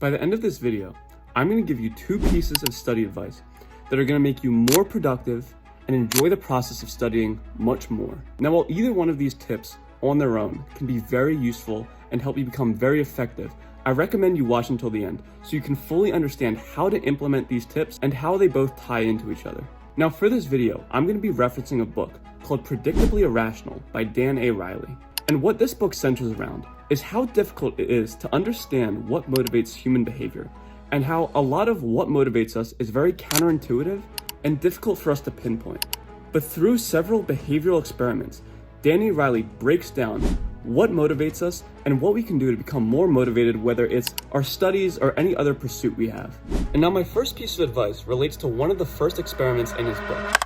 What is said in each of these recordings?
By the end of this video, I'm going to give you 2 pieces of study advice that are going to make you more productive and enjoy the process of studying much more. Now, while either one of these tips on their own can be very useful and help you become very effective, I recommend you watch until the end so you can fully understand how to implement these tips and how they both tie into each other. Now, for this video, I'm going to be referencing a book called Predictably Irrational by Dan Arielys. And what this book centers around is how difficult it is to understand what motivates human behavior, and how a lot of what motivates us is very counterintuitive and difficult for us to pinpoint. But through several behavioral experiments, Dan Arielys breaks down what motivates us and what we can do to become more motivated, whether it's our studies or any other pursuit we have. And now my first piece of advice relates to one of the first experiments in his book.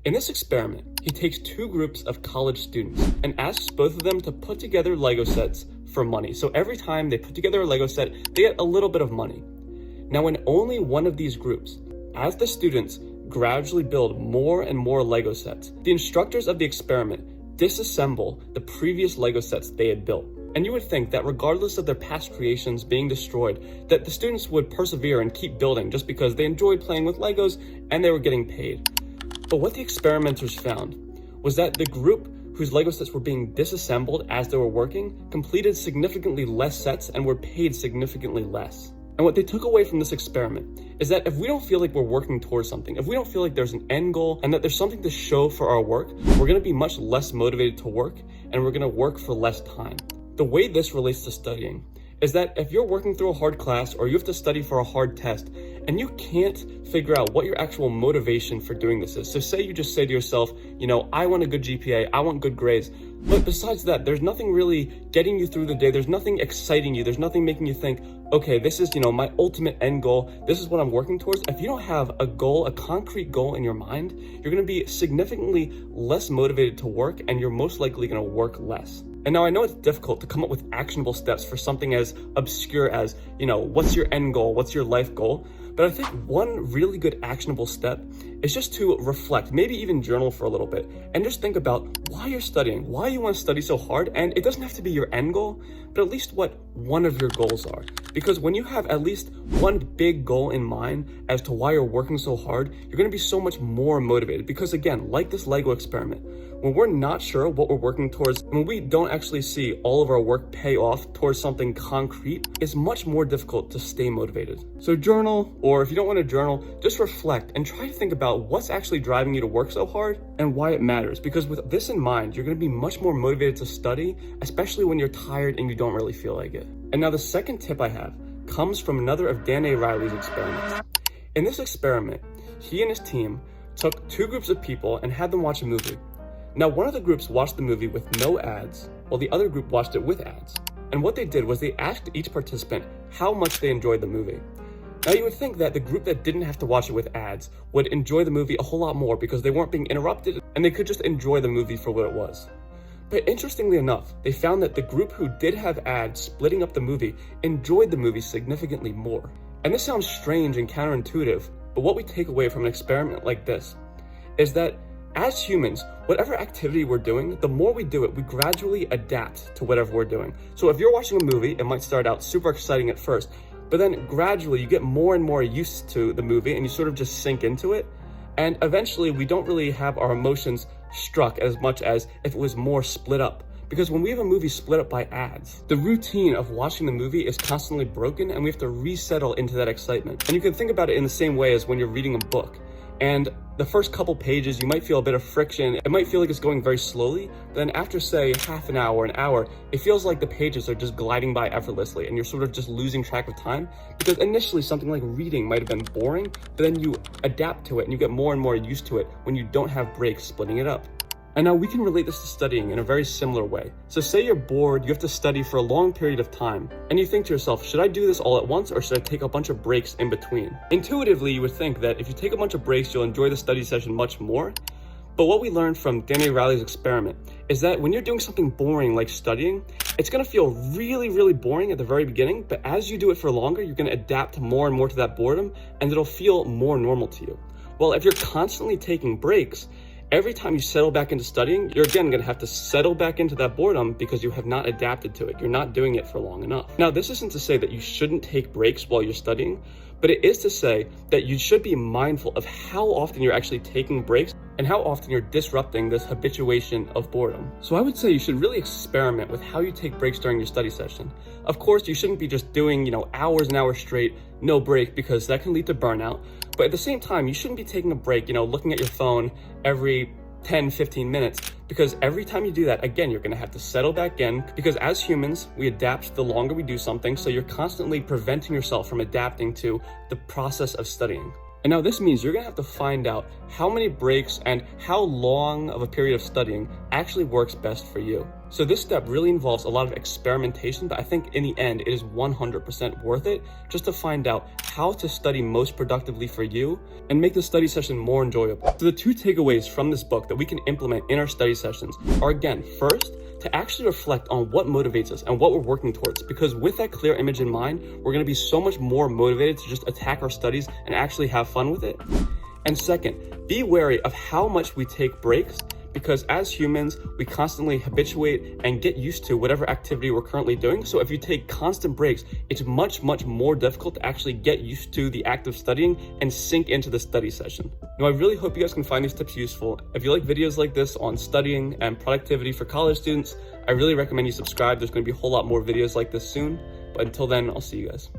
In this experiment, he takes 2 groups of college students and asks both of them to put together Lego sets for money. So every time they put together a Lego set, they get a little bit of money. Now, in only one of these groups, as the students gradually build more and more Lego sets, the instructors of the experiment disassemble the previous Lego sets they had built. And you would think that regardless of their past creations being destroyed, that the students would persevere and keep building just because they enjoyed playing with Legos and they were getting paid. But what the experimenters found was that the group whose Lego sets were being disassembled as they were working completed significantly less sets and were paid significantly less. And what they took away from this experiment is that if we don't feel like we're working towards something, if we don't feel like there's an end goal and that there's something to show for our work, we're going to be much less motivated to work, and we're going to work for less time. The way this relates to studying is that if you're working through a hard class or you have to study for a hard test and you can't figure out what your actual motivation for doing this is. So say you just say to yourself, I want a good GPA, I want good grades. But besides that, there's nothing really getting you through the day. There's nothing exciting you. There's nothing making you think, okay, this is, my ultimate end goal. This is what I'm working towards. If you don't have a goal, a concrete goal in your mind, you're going to be significantly less motivated to work, and you're most likely going to work less. And now I know it's difficult to come up with actionable steps for something as obscure as, what's your end goal? What's your life goal? But I think one really good actionable step is just to reflect, maybe even journal for a little bit, and just think about why you're studying, why you want to study so hard. And it doesn't have to be your end goal, but at least what one of your goals are. Because when you have at least one big goal in mind as to why you're working so hard, you're going to be so much more motivated. Because again, like this Lego experiment, when we're not sure what we're working towards, when we don't actually see all of our work pay off towards something concrete, it's much more difficult to stay motivated. So journal, or if you don't want to journal, just reflect and try to think about what's actually driving you to work so hard and why it matters. Because with this in mind, you're going to be much more motivated to study, especially when you're tired and you don't really feel like it. And now the second tip I have comes from another of Dan Arielys' experiments. In this experiment, he and his team took 2 groups of people and had them watch a movie. Now, one of the groups watched the movie with no ads, while the other group watched it with ads. And what they did was they asked each participant how much they enjoyed the movie. Now, you would think that the group that didn't have to watch it with ads would enjoy the movie a whole lot more because they weren't being interrupted and they could just enjoy the movie for what it was. But interestingly enough, they found that the group who did have ads splitting up the movie enjoyed the movie significantly more. And this sounds strange and counterintuitive, but what we take away from an experiment like this is that as humans, whatever activity we're doing, the more we do it, we gradually adapt to whatever we're doing. So if you're watching a movie, it might start out super exciting at first, but then gradually you get more and more used to the movie and you sort of just sink into it. And eventually we don't really have our emotions struck as much as if it was more split up. Because when we have a movie split up by ads, the routine of watching the movie is constantly broken and we have to resettle into that excitement. And you can think about it in the same way as when you're reading a book. And the first couple pages, you might feel a bit of friction. It might feel like it's going very slowly. Then after, say, half an hour, it feels like the pages are just gliding by effortlessly and you're sort of just losing track of time. Because initially something like reading might have been boring, but then you adapt to it and you get more and more used to it when you don't have breaks splitting it up. And now we can relate this to studying in a very similar way. So say you're bored, you have to study for a long period of time, and you think to yourself, should I do this all at once or should I take a bunch of breaks in between? Intuitively, you would think that if you take a bunch of breaks, you'll enjoy the study session much more. But what we learned from Dan Arielys' experiment is that when you're doing something boring like studying, it's going to feel really, really boring at the very beginning, but as you do it for longer, you're going to adapt more and more to that boredom, and it'll feel more normal to you. Well, if you're constantly taking breaks, every time you settle back into studying, you're again gonna have to settle back into that boredom because you have not adapted to it. You're not doing it for long enough. Now, this isn't to say that you shouldn't take breaks while you're studying, but it is to say that you should be mindful of how often you're actually taking breaks and how often you're disrupting this habituation of boredom. So I would say you should really experiment with how you take breaks during your study session. Of course, you shouldn't be just doing, hours and hours straight, no break, because that can lead to burnout. But at the same time, you shouldn't be taking a break, looking at your phone every 10, 15 minutes, because every time you do that, again, you're gonna have to settle back in, because as humans, we adapt the longer we do something, so you're constantly preventing yourself from adapting to the process of studying. And now this means you're gonna have to find out how many breaks and how long of a period of studying actually works best for you. So this step really involves a lot of experimentation, but I think in the end, it is 100% worth it just to find out how to study most productively for you and make the study session more enjoyable. So the two takeaways from this book that we can implement in our study sessions are, again, first, to actually reflect on what motivates us and what we're working towards, because with that clear image in mind, we're gonna be so much more motivated to just attack our studies and actually have fun with it. And second, be wary of how much we take breaks, because as humans, we constantly habituate and get used to whatever activity we're currently doing. So if you take constant breaks, it's much, much more difficult to actually get used to the act of studying and sink into the study session. Now, I really hope you guys can find these tips useful. If you like videos like this on studying and productivity for college students, I really recommend you subscribe. There's going to be a whole lot more videos like this soon. But until then, I'll see you guys.